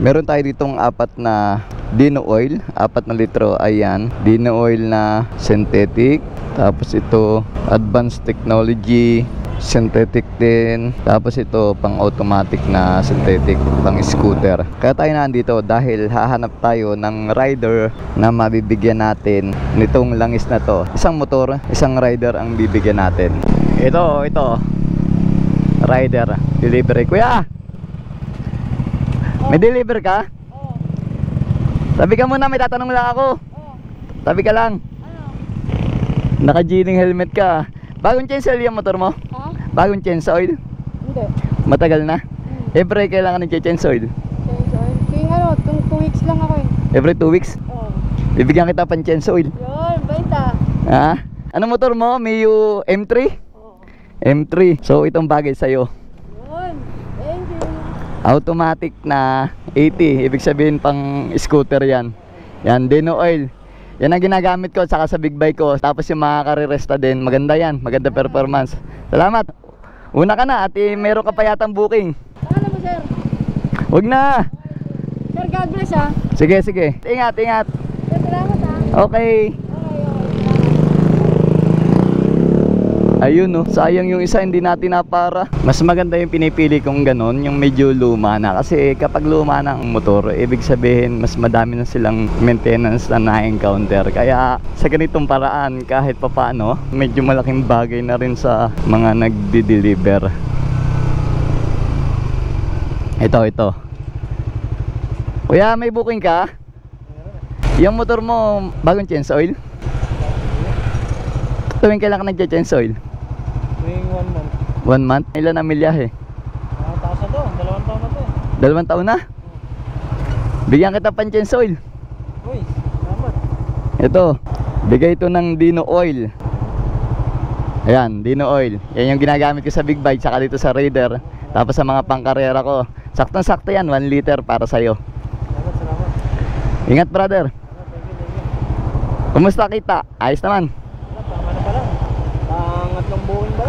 Meron tayo ditong apat na Dino oil, 4 na litro. Ayan, Dino oil na synthetic. Tapos ito advanced technology synthetic din. Tapos ito pang automatic na synthetic, pang scooter. Kaya tayo nandito dahil hahanap tayo ng rider na mabibigyan natin nitong langis na to. Isang motor, isang rider ang bibigyan natin. Ito rider, delivery. Kuya, may deliver ka? Tabi ka muna, may tatanong lang ako. Tabi ka lang. Naka-G-ning helmet ka. Bagong change oil yung motor mo? Bagong change oil? Hindi. Matagal na? Every kailangan nag-change oil? Change oil? Kaya 2 weeks lang ako eh. Every 2 weeks? Oo. Bibigyan kita pang change oil. Yun, baita. Ha? Ano motor mo? Mio M3? Oo. M3. So itong bagay sa'yo. Yun. Thank you. Automatic na 80. Ibig sabihin pang scooter yan. Yan, Dino oil. Yan ang ginagamit ko saka sa big bike ko. Tapos yung mga kariresta din. Maganda yan. Maganda performance. Salamat. Una ka na at meron ka pa yatang booking. Saan mo, sir? Huwag na. Sir, God bless ha. Sige, sige. Ingat, ingat. Sir, salamat ha. Okay. Ayun no, sayang yung isa hindi natin napara. Mas maganda yung pinipili kong ganon, yung medyo luma na. Kasi kapag luma na ang motor, ibig sabihin mas madami na silang maintenance na na-encounter. Kaya sa ganitong paraan, kahit papaano, medyo malaking bagay na rin sa mga nagdi-deliver. Ito. Kuya, may booking ka? Yung motor mo, bagong change oil? Tuwing kailan ka nag-change oil? Tuwing 1 month. 1 month? Ilan ang milyahe? Taas na to, 2 taon na to. 2 taon na? Bigyan kita pang change oil. Uy, salamat. Ito, bigay ito ng Dino oil. Ayan, Dino oil. Yan yung ginagamit ko sa big bike, saka dito sa Raider. Tapos sa mga pangkarera ko. Saktong-sakto yan, 1 liter para sa'yo. Salamat. Ingat brother. Thank you. Kumusta kita? Ayos naman. Tama na pala. Pangatlong buwan ba?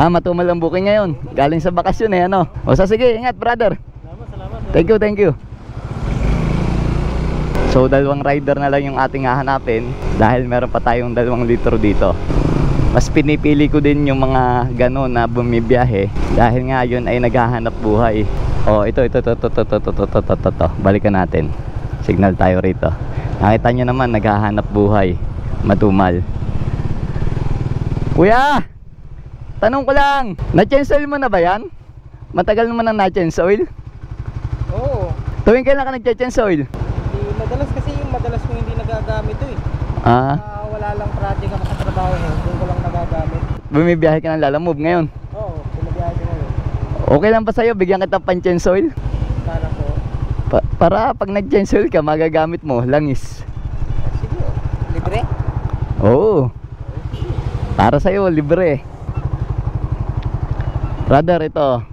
Matumal ang booking ngayon. Galing sa bakasyon eh, ano? O sige, ingat brother. Salamat. Thank you. So 2 rider na lang yung ating hahanapin dahil meron pa tayong 2 litro dito. Mas pinipili ko din yung mga gano'n na bumibiyahe dahil nga yun ay naghahanap buhay. Oh, ito. Balikan natin. Signal tayo rito. Nakita nyo naman, naghahanap buhay. Matumal. Kuya! Tanong ko lang, na-change oil mo na ba yan? Matagal naman ang na-change oil? Oo. Tuwing kailan ka nag-change oil? Hindi madalas kasi yung madalas kong hindi nagagamit to eh. Wala lang project ako sa trabaho eh. Doon ko lang nagagamit. Bumibiyahe ka ng Lalamove ngayon? Oo, pinabiyahe ko ngayon. Okay lang ba sa'yo? Bigyan kita pang change oil? Para ko. Para pag nag-change oil ka, magagamit mo, langis. Sige, libre? Oo. Para sa'yo, libre. Brother, ito.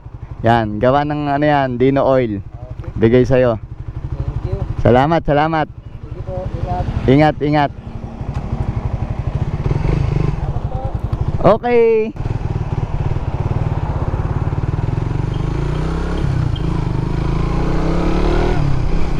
Yan, gawa ng ano yan, Dino oil. Okay. Bigay sa'yo. Thank you. Salamat. Sige po, ingat. Ingat. Okay.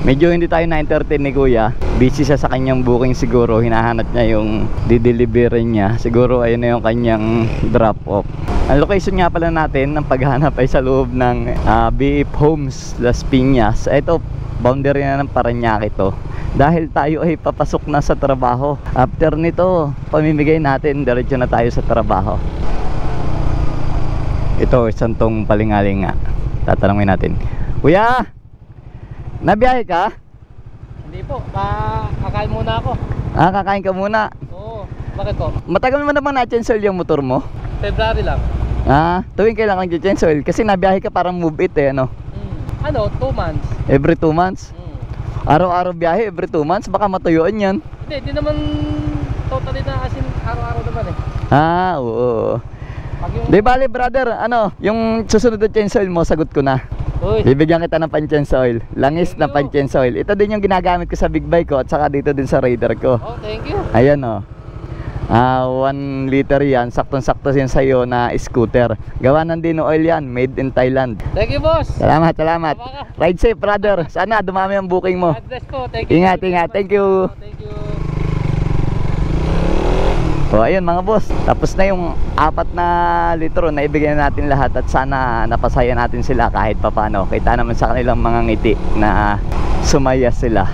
Medyo hindi tayo na-entertain ni Kuya. Busy siya sa kanyang booking siguro. Hinahanap niya yung didelivery niya. Siguro ayun na yung kanyang drop off. Ang location nga pala natin ng paghanap ay sa loob ng BF Homes Las Piñas. Ito, boundary na ng Parañaque to. Dahil tayo ay papasok na sa trabaho. After nito, pamimigay natin, diretso na tayo sa trabaho. Ito, isang tong palingaling nga. Tatanungin natin. Kuya! Nabiyahe ka? Hindi po, kakain muna ako. Kakain ka muna. Oo, bakit po? Matagal mo naman na-change oil yung motor mo? February lang. Tuwing kailangan nag-change oil. Kasi nabiyahe ka parang move it eh, ano? 2 months. Every 2 months? Araw-araw biyahe, every 2 months? Baka matuyuan yan. Hindi naman totally na as in araw-araw naman eh. Oo. Pag yung... Di bali brother, ano? Yung susunod na change oil mo, sagot ko na. Uy. Bibigyan kita ng pan-change oil. Langis na pan-change oil. Ito din yung ginagamit ko sa big bike ko at saka dito din sa Raider ko. Oh, thank you. Ayan oh. 1 liter yan, saktong-sakto yan sa'yo na scooter. Gawa ng Dino Oil yan, made in Thailand. Thank you, boss. Salamat, salamat. Ride safe, brother. Sana dumami ang booking mo. God bless po. Thank you. Ingat, ingat. Thank you. Thank you. So ayun mga boss, tapos na yung 4 na litro na ibigay natin lahat at sana napasaya natin sila kahit papano. Kita naman sa kanilang mga ngiti na sumaya sila.